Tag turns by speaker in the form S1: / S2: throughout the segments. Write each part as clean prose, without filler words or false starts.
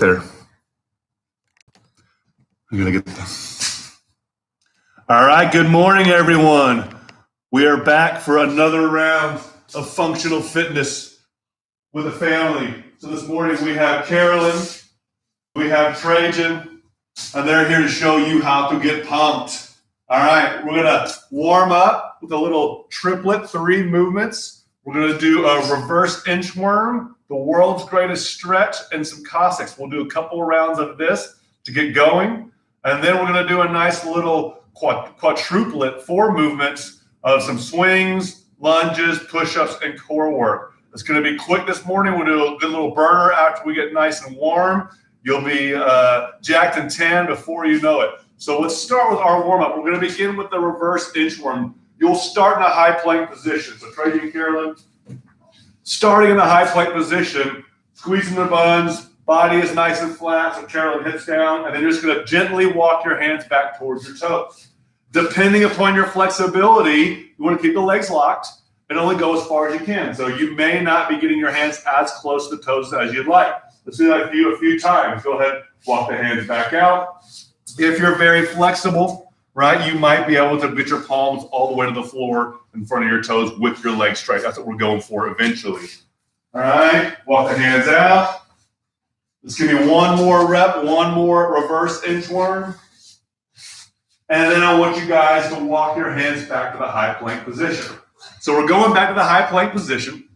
S1: There. I'm gonna get this. All right, good morning, everyone. We are back for another round of functional fitness with a family. So this morning we have Carolyn, we have Trajan, and they're here to show you how to get pumped. All right, we're gonna warm up with a little triplet, 3 movements. We're gonna do a reverse inchworm, the world's greatest stretch, and some Cossacks. We'll do a couple of rounds of this to get going. And then we're gonna do a nice little quadruplet, 4 movements of some swings, lunges, push-ups, and core work. It's gonna be quick this morning. We'll do a good little burner after we get nice and warm. You'll be jacked and tan before you know it. So let's start with our warm-up. We're gonna begin with the reverse inchworm. You'll start in a high plank position. So Trajan and Carolyn, starting in the high plank position, squeezing the buns, body is nice and flat, so Carolyn hips down, and then you're just gonna gently walk your hands back towards your toes. Depending upon your flexibility, you wanna keep the legs locked and only go as far as you can. So you may not be getting your hands as close to the toes as you'd like. Let's do that a few times. Go ahead, walk the hands back out. If you're very flexible, right, you might be able to get your palms all the way to the floor in front of your toes with your legs straight. That's what we're going for eventually. All right, walk the hands out. Let's give me one more rep, one more reverse inchworm. And then I want you guys to walk your hands back to the high plank position. So we're going back to the high plank position.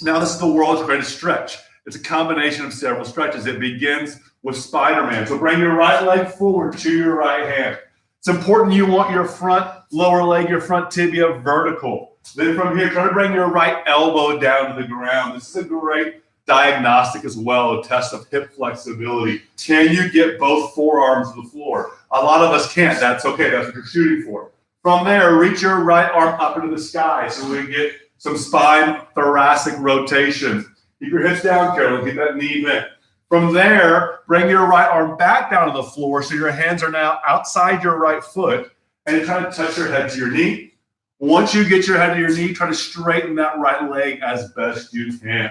S1: Now this is the world's greatest stretch. It's a combination of several stretches. It begins with Spider-Man. So bring your right leg forward to your right hand. It's important you want your front lower leg, your front tibia vertical. Then from here, try to bring your right elbow down to the ground. This is a great diagnostic as well, a test of hip flexibility. Can you get both forearms to the floor? A lot of us can't. That's okay. That's what you're shooting for. From there, reach your right arm up into the sky so we get some spine thoracic rotation. Keep your hips down, Carolyn. Keep that knee bent. From there, bring your right arm back down to the floor so your hands are now outside your right foot, and try to touch your head to your knee. Once you get your head to your knee, try to straighten that right leg as best you can.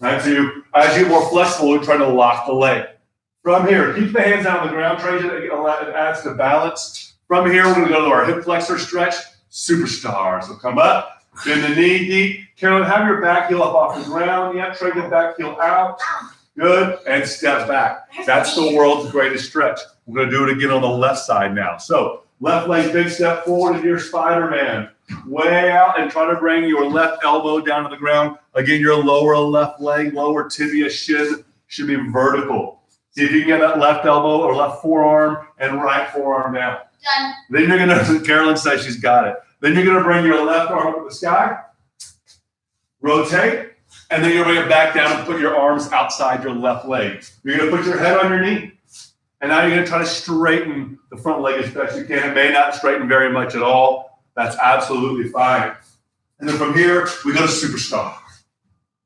S1: As you get more flexible, you're trying to lock the leg. From here, keep the hands down on the ground, Trajan. It adds to balance. From here, we're going to go to our hip flexor stretch, superstar. So come up, bend the knee deep. Carolyn, have your back heel up off the ground. Yeah, Trajan, back heel out. Good, and step back. That's the world's greatest stretch. We're going to do it again on the left side now. So left leg, big step forward into your Spider-Man. Way out, and try to bring your left elbow down to the ground. Again, your lower left leg, lower tibia, shin should be vertical. See if you can get that left elbow or left forearm and right forearm down. Done. Then you're gonna, Carolyn says she's got it. Then you're gonna bring your left arm up to the sky, rotate, and then you're gonna bring it back down and put your arms outside your left leg. You're gonna put your head on your knee, and now you're gonna try to straighten the front leg as best you can. It may not straighten very much at all. That's absolutely fine. And then from here, we go to superstar.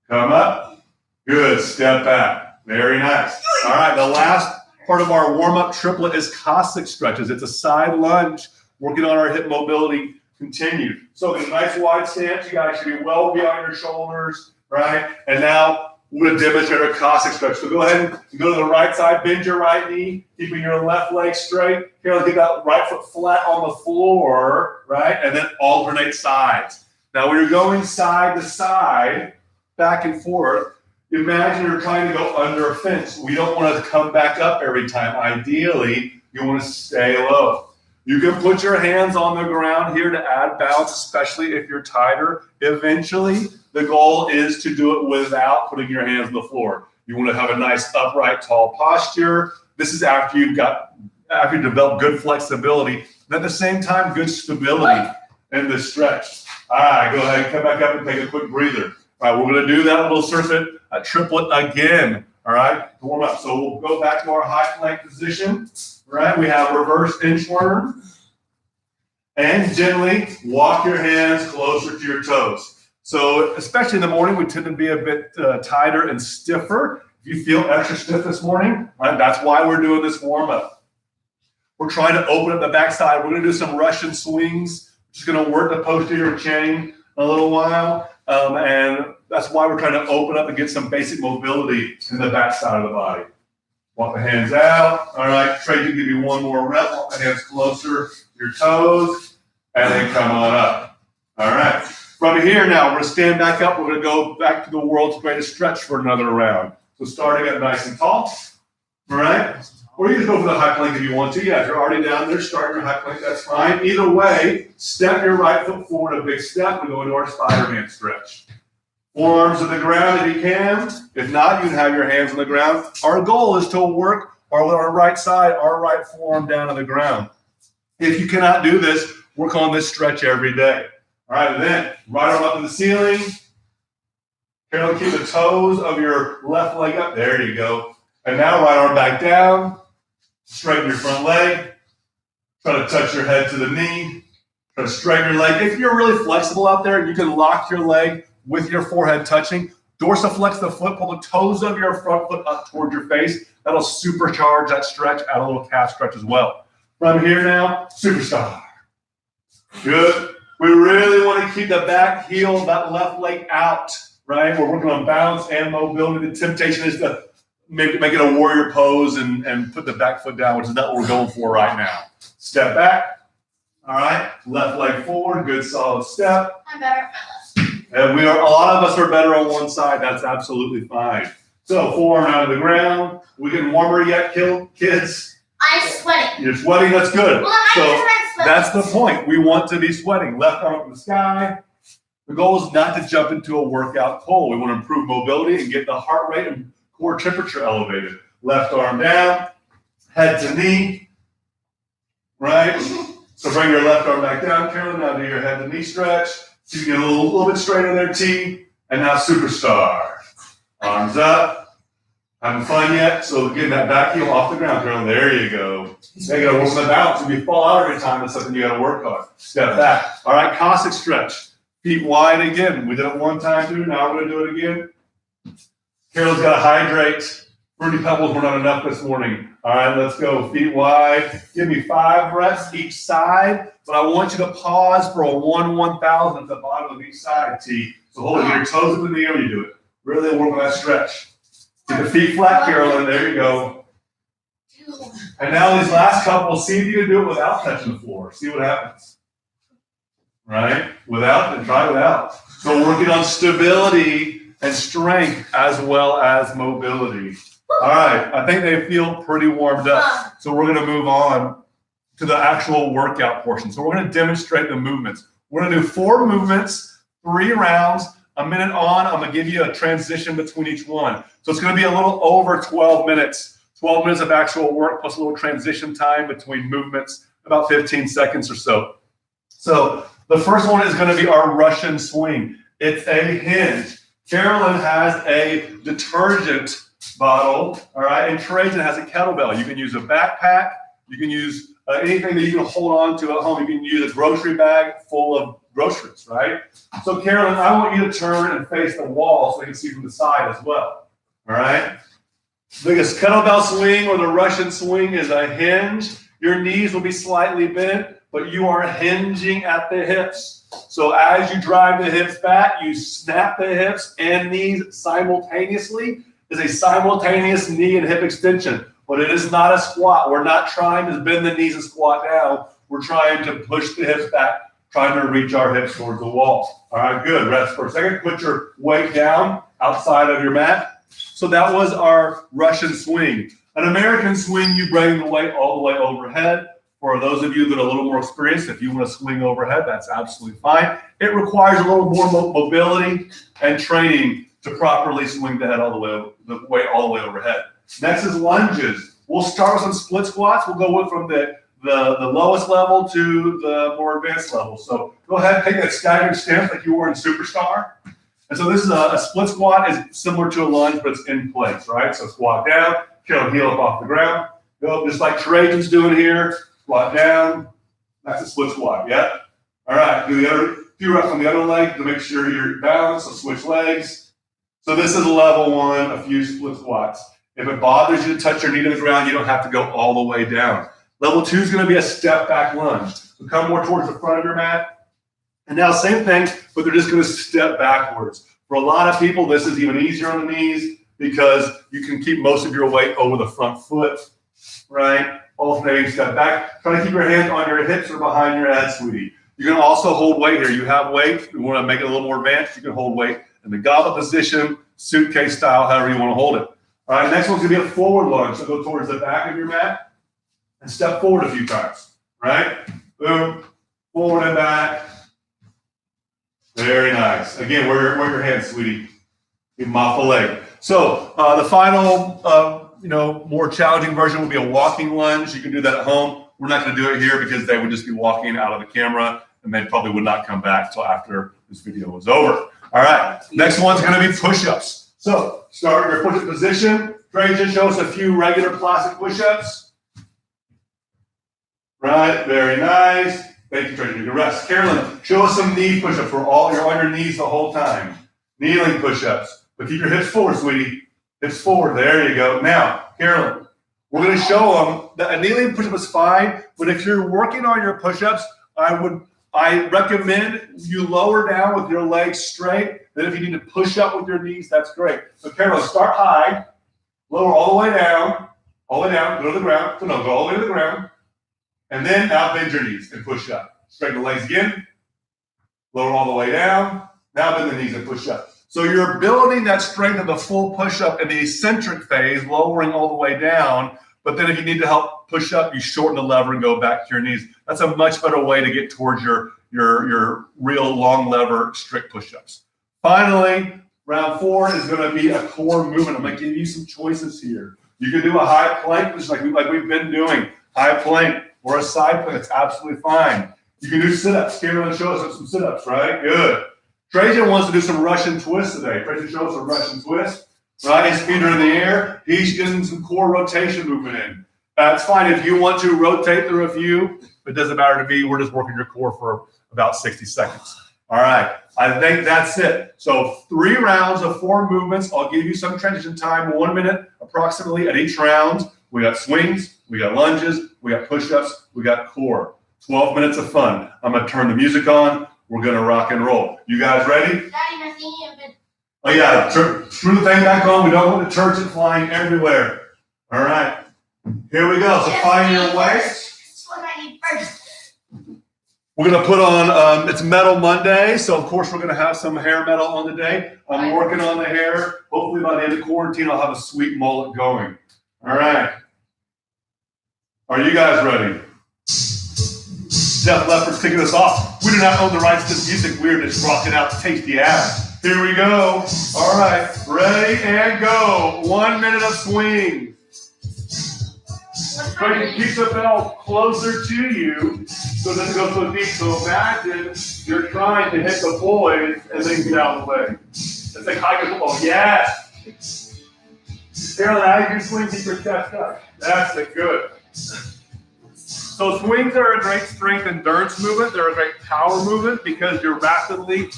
S1: Come up. Good. Step back. Very nice. All right. The last part of our warm-up triplet is Cossack stretches. It's a side lunge, working on our hip mobility continued. So in a nice wide stance, you guys should be well beyond your shoulders, right? And now we're going to demonstrate a Cossack stretch. So go ahead and go to the right side, bend your right knee, keeping your left leg straight. Here, get that right foot flat on the floor, right? And then alternate sides. Now, when you're going side to side, back and forth, imagine you're trying to go under a fence. We don't want to come back up every time. Ideally, you want to stay low. You can put your hands on the ground here to add balance, especially if you're tighter. Eventually, the goal is to do it without putting your hands on the floor. You want to have a nice upright, tall posture. This is after you've developed good flexibility, and at the same time, good stability in the stretch. All right, go ahead and come back up and take a quick breather. All right, we're going to do that little circuit, a triplet again. All right, to warm up. So we'll go back to our high plank position. Right, we have reverse inchworm, and gently walk your hands closer to your toes. So especially in the morning, we tend to be a bit tighter and stiffer. If you feel extra stiff this morning, right, that's why we're doing this warm up. We're trying to open up the backside. We're going to do some Russian swings, which is going to work the posterior chain a little while, and that's why we're trying to open up and get some basic mobility in the backside of the body. Walk the hands out. All right, Trey can give you one more rep. Walk the hands closer to your toes, and then come on up. All right. From here now, we're going to stand back up. We're going to go back to the world's greatest stretch for another round. So starting up nice and tall. All right. Or you can go for the high plank if you want to. Yeah, if you're already down there, start your high plank, that's fine. Either way, step your right foot forward a big step and go into our Spider-Man stretch. Forearms to the ground if you can. If not, you can have your hands on the ground. Our goal is to work our right side, our right forearm down on the ground. If you cannot do this, work on this stretch every day. All right, and then right arm up to the ceiling. Carefully keep the toes of your left leg up. There you go. And now right arm back down. Straighten your front leg. Try to touch your head to the knee. Try to straighten your leg. If you're really flexible out there, you can lock your leg with your forehead touching. Dorsiflex the foot. Pull the toes of your front foot up towards your face. That'll supercharge that stretch. Add a little calf stretch as well. From here now, superstar. Good. We really want to keep the back heel of that left leg out, right? We're working on balance and mobility. The temptation is to maybe make it a warrior pose and put the back foot down, which is not what we're going for right now. Step back. All right. Left leg forward. Good solid step.
S2: I'm better at my left.
S1: And a lot of us are better on one side. That's absolutely fine. So forearm out of the ground. We getting warmer yet, kids?
S2: I'm sweating.
S1: You're sweating. That's good.
S2: Well, I'm
S1: That's the point. We want to be sweating. Left arm up in the sky. The goal is not to jump into a workout cold. We want to improve mobility and get the heart rate and core temperature elevated. Left arm down, head to knee, right? So bring your left arm back down, Carolyn. Now do your head to knee stretch. So you can get a little bit straighter there, T. And now superstar. Arms up. Having fun yet? So getting that back heel off the ground, Carolyn. There you go. Now you got to work on the balance. If you fall out every time, that's something you got to work on. Step back. All right, Cossack stretch. Feet wide again. We did it one time, too. Now we're going to do it again. Carolyn's got to hydrate. Fruity Pebbles were not enough this morning. All right, let's go. Feet wide. Give me 5 reps each side. But I want you to pause for a 1/1000 at the bottom of each side, T. So hold it. Get your toes up in the air when you do it. Really work on that stretch. Get the feet flat, Carolyn. There you go. And now these last couple, see if you can do it without touching the floor. See what happens. Right? Without, and try without. So working on stability and strength as well as mobility. All right. I think they feel pretty warmed up. So we're going to move on to the actual workout portion. So we're going to demonstrate the movements. We're going to do 4 movements, 3 rounds, a minute on. I'm going to give you a transition between each one. So it's going to be a little over 12 minutes. 12 minutes of actual work plus a little transition time between movements, about 15 seconds or so. So the first one is going to be our Russian swing. It's a hinge. Carolyn has a detergent bottle, all right, and Trajan has a kettlebell. You can use a backpack. You can use anything that you can hold on to at home. You can use a grocery bag full of groceries, right? So Carolyn, I want you to turn and face the wall so you can see from the side as well, all right? Biggest kettlebell swing or the Russian swing is a hinge. Your knees will be slightly bent, but you are hinging at the hips. So as you drive the hips back, you snap the hips and knees simultaneously. It's a simultaneous knee and hip extension, but it is not a squat. We're not trying to bend the knees and squat down. We're trying to push the hips back, trying to reach our hips towards the wall. All right, good. Rest for a second. Put your weight down outside of your mat. So that was our Russian swing. An American swing, you bring the weight all the way overhead. For those of you that are a little more experienced, if you want to swing overhead, that's absolutely fine. It requires a little more mobility and training to properly swing the weight all the way overhead. Next is lunges. We'll start with some split squats. We'll go from the lowest level to the more advanced level. So go ahead, take that staggered stance like you were in Superstar. And so this is a split squat is similar to a lunge, but it's in place, right? So squat down, kill heel up off the ground. Go just like Trajan's doing here. Squat down. That's a split squat, yeah? All right, do the other few reps on the other leg to make sure you're balanced. So switch legs. So this is level 1, a few split squats. If it bothers you to touch your knee to the ground, you don't have to go all the way down. Level 2 is going to be a step back lunge. So come more towards the front of your mat. And now same thing, but they're just going to step backwards. For a lot of people, this is even easier on the knees. because you can keep most of your weight over the front foot, right? Alternating step back. Try to keep your hands on your hips or behind your head, sweetie. You can also hold weight here. You have weight. You want to make it a little more advanced, you can hold weight in the goblet position, suitcase style, however you want to hold it. All right, next one's going to be a forward lunge. So go towards the back of your mat and step forward a few times, right? Boom, forward and back. Very nice. Again, where your hands, sweetie. You mop the leg. So the final, more challenging version would be a walking lunge. You can do that at home. We're not going to do it here because they would just be walking out of the camera and they probably would not come back until after this video was over. All right, next one's going to be push-ups. So start your push-up position. Trajan, show us a few regular plastic push-ups. Right, very nice. Thank you, Trajan. You can rest. Carolyn, show us some knee push-ups where you're on your knees the whole time. Kneeling push-ups. But keep your hips forward, sweetie. Hips forward. There you go. Now, Carolyn, we're going to show them that a kneeling push-up is fine, but if you're working on your push-ups, I recommend you lower down with your legs straight. Then if you need to push up with your knees, that's great. So Carolyn, start high, lower all the way down, go to the ground. So no, go all the way to the ground. And then now bend your knees and push up. Straighten the legs again, lower all the way down. Now bend the knees and push up. So you're building that strength of the full push-up in the eccentric phase, lowering all the way down. But then if you need to help push up, you shorten the lever and go back to your knees. That's a much better way to get towards your real long lever strict push-ups. Finally, round 4 is going to be a core movement. I'm going to give you some choices here. You can do a high plank, which is like we've been doing, high plank, or a side plank. That's absolutely fine. You can do sit-ups. Carolyn, show us some sit-ups, right? Good. Trajan wants to do some Russian twists today. Trajan, show us a Russian twist. Right, his feet are in the air. He's getting some core rotation movement in. That's fine. If you want to rotate through a few, it doesn't matter to me. We're just working your core for about 60 seconds. All right, I think that's it. So 3 rounds of 4 movements. I'll give you some transition time, 1 minute approximately at each round. We got swings, we got lunges, we got push-ups, we got core. 12 minutes of fun. I'm going to turn the music on. We're going to rock and roll. You guys ready?
S2: Daddy, my thingy of it.
S1: Oh yeah, screw the thing back on. We don't want the detergent flying everywhere. All right, here we go. So find your way.
S2: That's what I need first.
S1: We're gonna put on, it's Metal Monday, so of course we're gonna have some hair metal on the day. I'm working on the hair. Hopefully by the end of quarantine, I'll have a sweet mullet going. All right. Are you guys ready? Def Leppard's kicking us off. We do not own the rights to this music. We're just rocking out tasty ass. Here we go. All right, ready and go. 1 minute of swing. Try to keep the bell closer to you so it doesn't go so deep. So imagine you're trying to hit the boys and then get out of the way. It's like high school football. Yes. Carolyn, as you swing, keep your chest up. That's it. Good. So swings are a great strength endurance movement. They're a great power movement because you're rapidly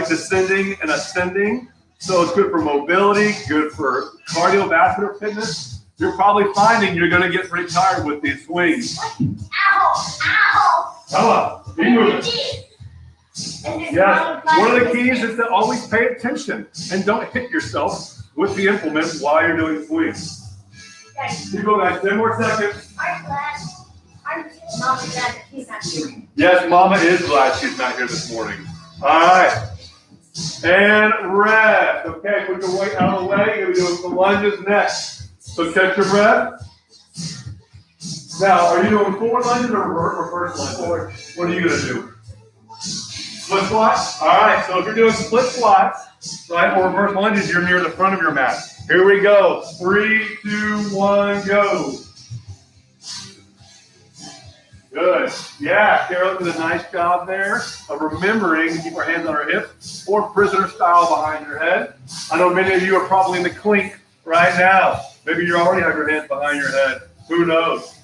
S1: descending and ascending. So it's good for mobility, good for cardiovascular fitness. You're probably finding you're going to get pretty tired with these swings.
S2: Ow! Ow!
S1: Come on, keep moving. Yes, one of the keys is to always pay attention and don't hit yourself with the implement while you're doing swings. Keep going, guys. 10 more seconds.
S2: Mom's glad he's not here.
S1: Yes, Mama is glad she's not here this morning. All right. And rest. Okay, put your weight out of the way. You're going to be doing the lunges next. So catch your breath. Now, are you doing forward lunges or reverse lunges? What are you going to do? Split squats? All right, so if you're doing split squats, right, or reverse lunges, you're near the front of your mat. Here we go. 3, 2, 1, go. Good. Yeah, Carol did a nice job there of remembering to keep our hands on our hips or prisoner style behind your head. I know many of you are probably in the clink right now. Maybe you already have your hands behind your head. Who knows?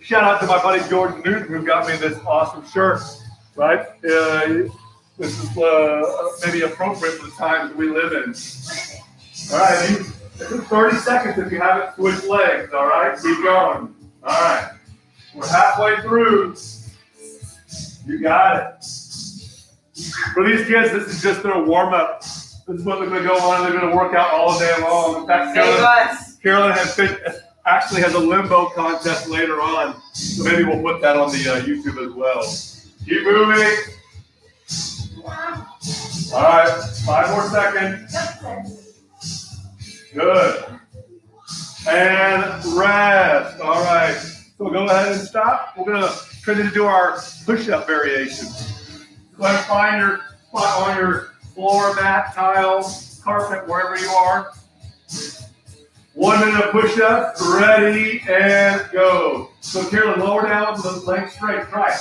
S1: Shout out to my buddy Jordan Newton who got me this awesome shirt, right? This is maybe appropriate for the times we live in. All right, it's 30 seconds if you haven't switched legs, all right? Keep going. All right. We're halfway through. You got it. For these kids, this is just their warm-up. This is what they're going to go on. They're going to work out all day long. In fact, Carolyn actually has a limbo contest later on. So maybe we'll put that on the YouTube as well. Keep moving. All right, 5 more seconds. Good. And rest. All right. So go ahead and stop. We're going to continue to do our push-up variation. Go ahead and find your spot on your floor, mat, tile, carpet, wherever you are. 1 minute of push-up. Ready and go. So Carolyn, lower down with the legs straight. Try.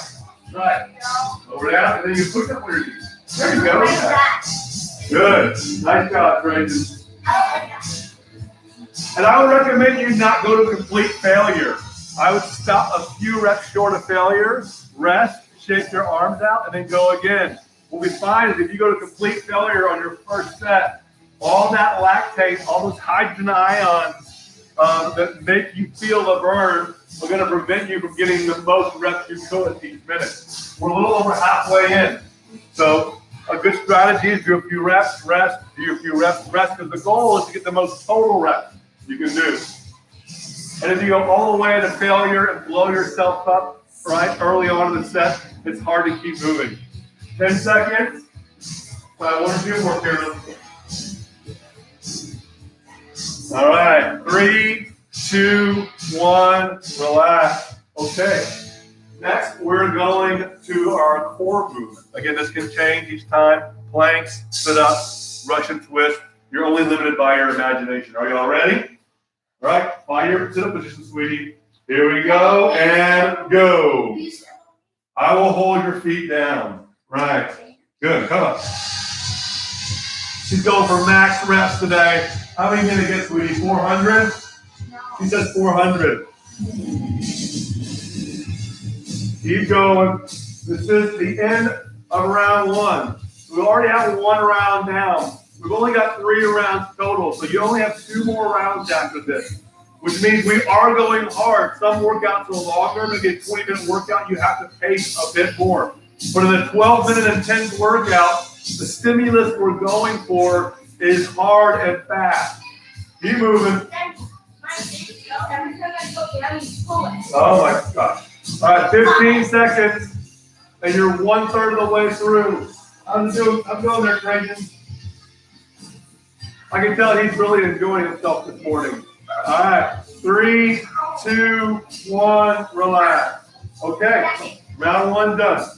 S1: Lower down, and then you push up with your knees. There you go. Good. Nice job, Trajan. And I would recommend you not go to complete failure. I would stop a few reps short of failure, rest, shake your arms out, and then go again. What we find is if you go to complete failure on your first set, all that lactate, all those hydrogen ions that make you feel the burn are going to prevent you from getting the most reps you could each minute. We're a little over halfway in. So a good strategy is do a few reps, rest, do a few reps, rest, because the goal is to get the most total reps you can do. And if you go all the way to failure and blow yourself up, right, early on in the set, it's hard to keep moving. 10 seconds. 1 or 2 more, Carolyn. All right, 3, 2, 1, relax. Okay. Next, we're going to our core movement. Again, this can change each time. Planks, sit up, Russian twist. You're only limited by your imagination. Are you all ready? All right, find your sit-up position, sweetie. Here we go, and go. I will hold your feet down. Right. Good, come on. She's going for max reps today. How many going to get, sweetie? 400? No. She says 400. Keep going. This is the end of round 1. We already have 1 round down. We've only got 3 rounds total, so you only have 2 more rounds after this, which means we are going hard. Some workouts are longer, maybe a 20-minute workout, you have to pace a bit more. But in a 12-minute intense workout, the stimulus we're going for is hard and fast. Keep moving. Oh my gosh. All right, 15 seconds, and you're 1/3 of the way through. I'm going there, Trajan. I can tell he's really enjoying himself this morning. All right, 3, 2, 1, relax. Okay, round 1 done.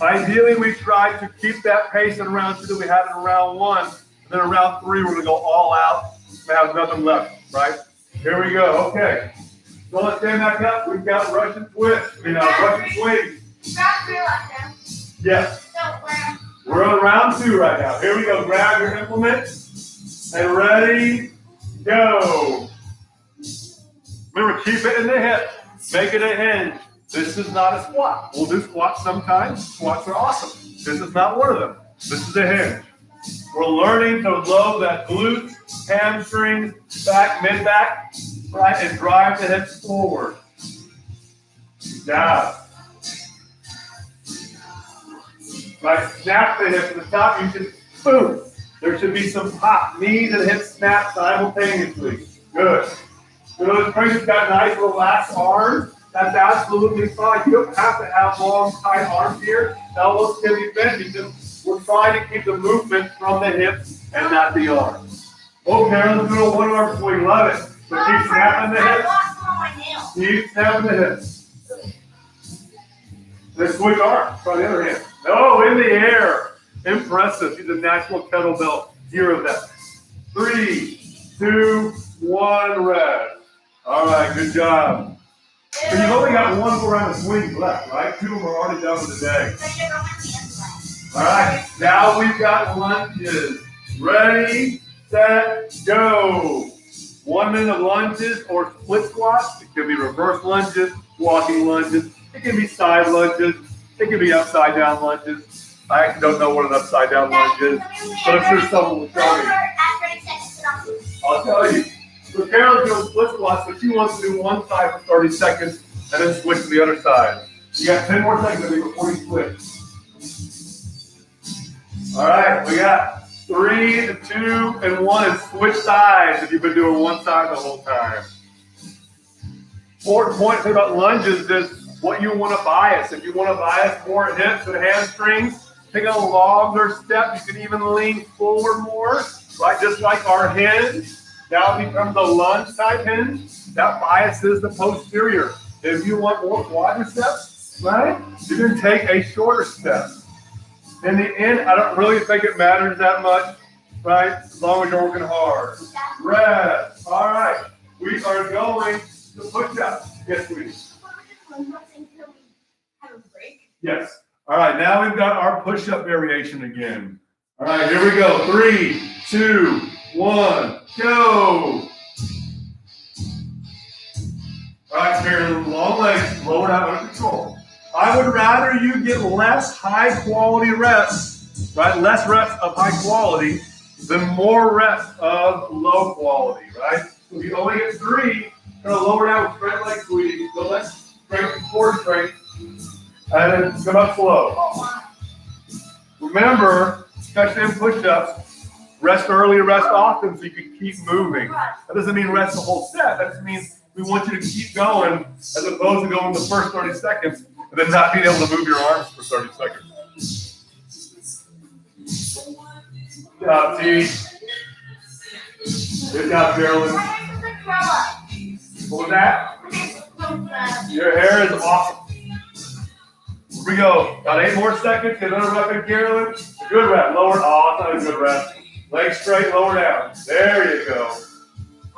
S1: Ideally, we try to keep that pace in round 2 that we had in round 1. And then in round 3, we're going to go all out. We have nothing left, right? Here we go. Okay. So let's stand back up. We've got Russian twist. Russian swing. Yes. We're on round 2 right now. Here we go. Grab your implement. And ready, go. Remember, keep it in the hip. Make it a hinge. This is not a squat. We'll do squats sometimes. Squats are awesome. This is not one of them. This is a hinge. We're learning to load that glutes, hamstrings, back, mid-back, right, and drive the hips forward. Down. Right, snap the hips to the top. You should, boom. There should be some pop. Knees and hips snap simultaneously. Good. So those Trajan's got nice, relaxed arms. That's absolutely fine. You don't have to have long, tight arms here. Elbows can be bent because we're trying to keep the movement from the hips and not the arms. Oh, Carolyn's doing a 1-arm swing. Love it. So keep snapping the hips. Keep snapping the hips. Then switch arms. Try the other hand. No, in the air. Impressive. She's a natural kettlebell hero of that. 3, 2, 1, rest. All right, good job. So you've only got 1 more round of swings left, right? 2 of them are already done for the day. All right, now we've got lunges. Ready, set, go. 1 minute of lunges or split squats. It can be reverse lunges, walking lunges. It can be side lunges. It can be upside down lunges. I actually don't know what an upside down lunge is, but I'm sure someone will tell me. I'll tell you. So Carolyn's doing split squats, but she wants to do one side for 30 seconds and then switch to the other side. You got 10 more seconds before you switch. All right, we got 3, 2, and 1, and switch sides if you've been doing one side the whole time. Important point about lunges is what you want to bias. If you want to bias more hips and hamstrings, take a longer step. You can even lean forward more, right? Just like our hinge. Now it becomes a lunge type hinge. That biases the posterior. If you want more quadriceps, right, you can take a shorter step. In the end, I don't really think it matters that much, right? As long as you're working hard. Rest. All right. We are going to push-ups. Yes, please. Yes. All right. Now we've got our push-up variation again. All right. Here we go. 3, 2, 1, go. All right, Marilyn, long legs, lower down under control. I would rather you get less high quality reps, right? Less reps of high quality than more reps of low quality, right? So if you only get 3, kind of lower down with straight leg squeeze, go leg straight, core straight, and then come up slow. Remember, especially in push-ups, rest early, rest often so you can keep moving. That doesn't mean rest the whole set. That just means we want you to keep going as opposed to going the first 30 seconds and then not being able to move your arms for 30 seconds. Good job, T. Good job, Marilyn. What was that? Your hair is awesome. Here we go. Got 8 more seconds. Get another rep in, Carolyn. Good rep. Lower. Oh, that's not a good rep. Legs straight, lower down. There you go.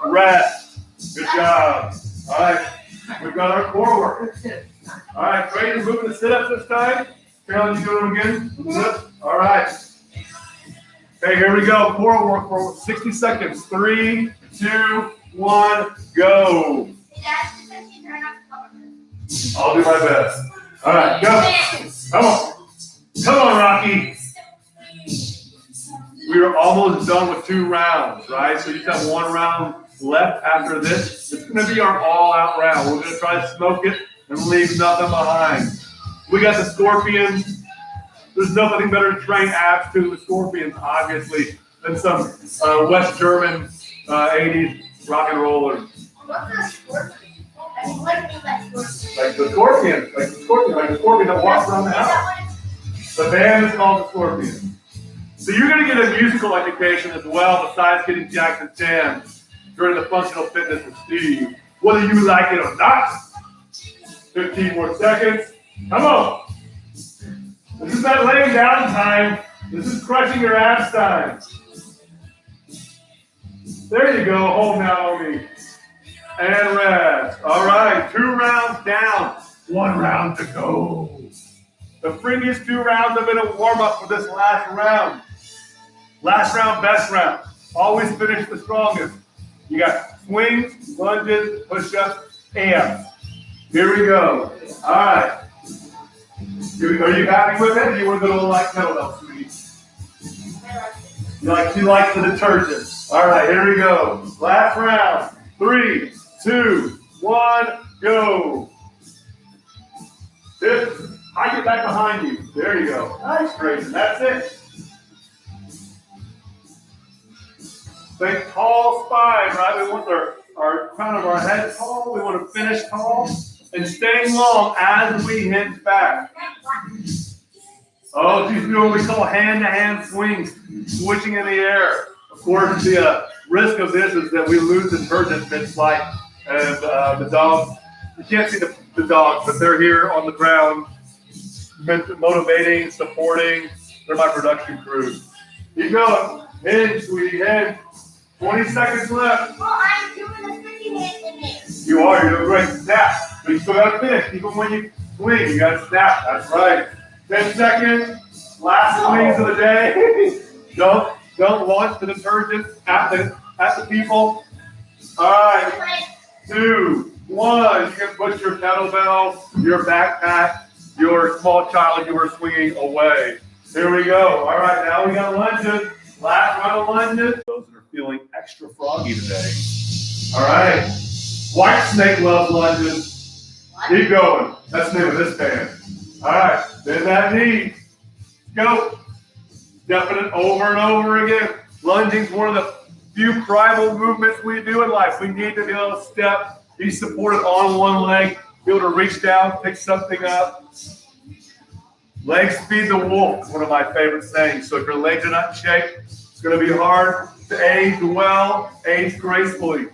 S1: Rest. Good job. All right. We've got our core work. All right. Great. We're moving the sit-ups this time. Carolyn, you doing them again? All right. Okay, here we go. Core work for 60 seconds. 3, 2, 1, go. I'll do my best. All right, go. Come on. Come on, Rocky. We are almost done with 2 rounds, right? So you just have 1 round left after this. It's going to be our all-out round. We're going to try to smoke it and leave nothing behind. We got the scorpions. There's nothing better to train abs to the scorpions, obviously, than some West German 80s rock and rollers.
S2: What's a scorpion? What do you mean by scorpion?
S1: Like the scorpion that walks around the house. The band is called the Scorpions. So you're going to get a musical education as well, besides getting Jackson Chan during the functional fitness with Steve, whether you like it or not. 15 more seconds. Come on. This is not laying down time. This is crushing your abs time. There you go. Hold down on me. And rest. All right. 2 rounds down. 1 round to go. The previous 2 rounds have been a warm-up for this last round. Last round, best round. Always finish the strongest. You got swings, lunges, push-ups, abs. Here we go. All right. Are you happy with it? You want to go to like kettlebell, sweetie? You like the detergent. All right, here we go. Last round. 3, 2, 1, go. I get back behind you. There you go. Nice, Grayson. That's it. Think tall spine, right? We want our crown of our head tall. We want to finish tall and staying long as we hinge back. Oh, she's doing what we call hand-to-hand swings, switching in the air. Of course, the risk of this is that we lose detergent mid-flight, and the dogs, you can't see the dogs, but they're here on the ground, motivating, supporting. They're my production crew. Keep going. Hinge, sweetie, hinge. 20 seconds left.
S2: Well, I'm doing the 50 hands in there.
S1: You are. You're doing great. Snap. But you still got to finish. Even when you swing, you got to snap. That's right. 10 seconds. Last swings of the day. Don't launch the detergent at the people. All right. 2, 1. You can put your kettlebell, your backpack, your small child you were swinging away. Here we go. All right. Now we got lunges. Last round of lunges. Those that are feeling extra froggy today. All right. White Snake love lunges. Keep going. That's the name of this band. All right. Bend that knee. Go. Stepping it over and over again. Lunging is one of the few primal movements we do in life. We need to be able to step, be supported on one leg, be able to reach down, pick something up. Legs feed the wolf is one of my favorite sayings. So if your legs are not in shape, it's going to be hard to age well, age gracefully.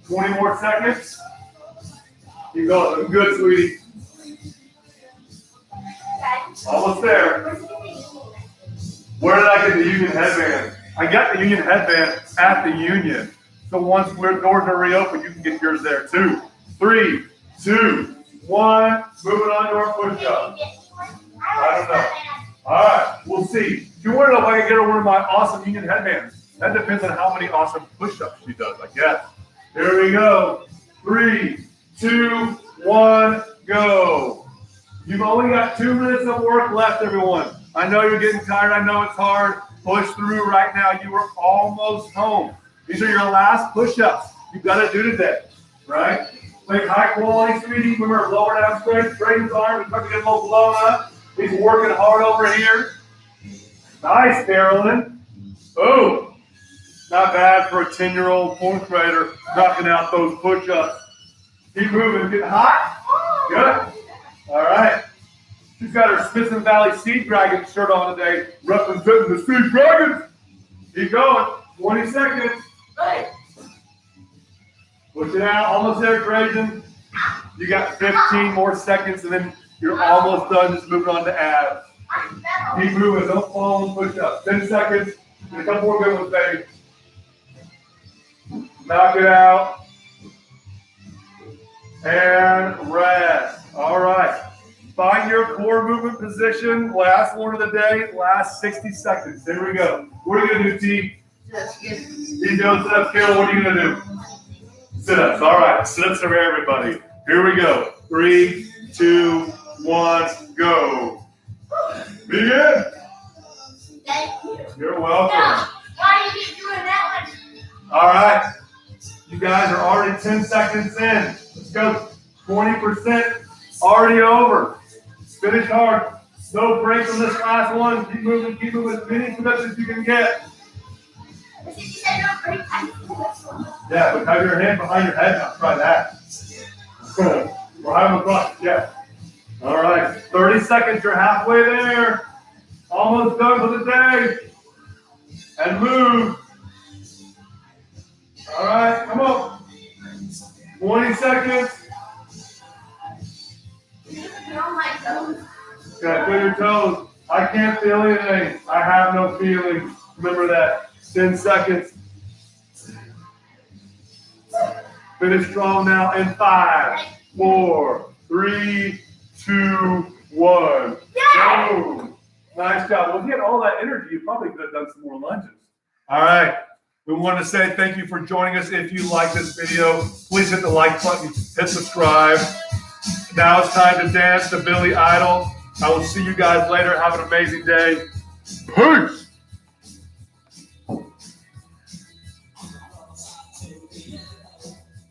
S1: 20 more seconds. Keep going. Looking good, sweetie. Almost there. Where did I get the Union headband? I got the Union headband at the Union. So once doors are reopened, you can get yours there too. 3, 2, 1. Moving on to our push-up. I don't know. All right, we'll see. If you want to know if I can get her one of my awesome Union headbands, that depends on how many awesome push-ups she does, I guess. Here we go. 3, 2, 1, go. You've only got 2 minutes of work left, everyone. I know you're getting tired. I know it's hard. Push through right now. You are almost home. These are your last push-ups you've got to do today, right? Make high quality, sweetie. Remember, lower down straight, straighten his arms. He's going to get a little blown up. He's working hard over here. Nice, Carolyn. Oh, not bad for a 10-year-old 4th grader knocking out those push-ups. Keep moving. Getting hot? Good. All right. She's got her Smith and Valley Sea Dragons shirt on today, representing the Sea Dragons. Keep going. 20 seconds. Push it out. Almost there, Grayson. You got 15 more seconds, and then you're almost done. Just moving on to abs. Keep moving. Don't fall and push up. 10 seconds. And a couple more good ones, baby. Knock it out. And rest. All right. Find your core movement position. Last one of the day. Last 60 seconds. Here we go. What are you going to do, T? You doing sit-ups, Carol? What are you going to do? Sit-ups. All right. Sit-ups for everybody. Here we go. 3, 2, 1, go. Begin.
S2: Thank you.
S1: You're welcome.
S2: Why do you keep doing that one?
S1: All right. You guys are already 10 seconds in. Let's go. 20% already over. Finish hard. No break on this last one. Keep moving. Keep moving. As many push-ups as you can get. Yeah, but have your hand behind your head now. Try that. Right across. Yeah. All right. 30 seconds. You're halfway there. Almost done for the day. And move. All right. Come on. 20 seconds. Okay, feel your toes. I can't feel anything. I have no feeling. Remember that. 10 seconds. Finish strong now in 5, 4, 3, 2, 1. Go. Nice job. Well, if you had all that energy, you probably could have done some more lunges. All right. We want to say thank you for joining us. If you like this video, please hit the like button, hit subscribe. Now it's time to dance to Billy Idol. I will see you guys later. Have an amazing day. Peace.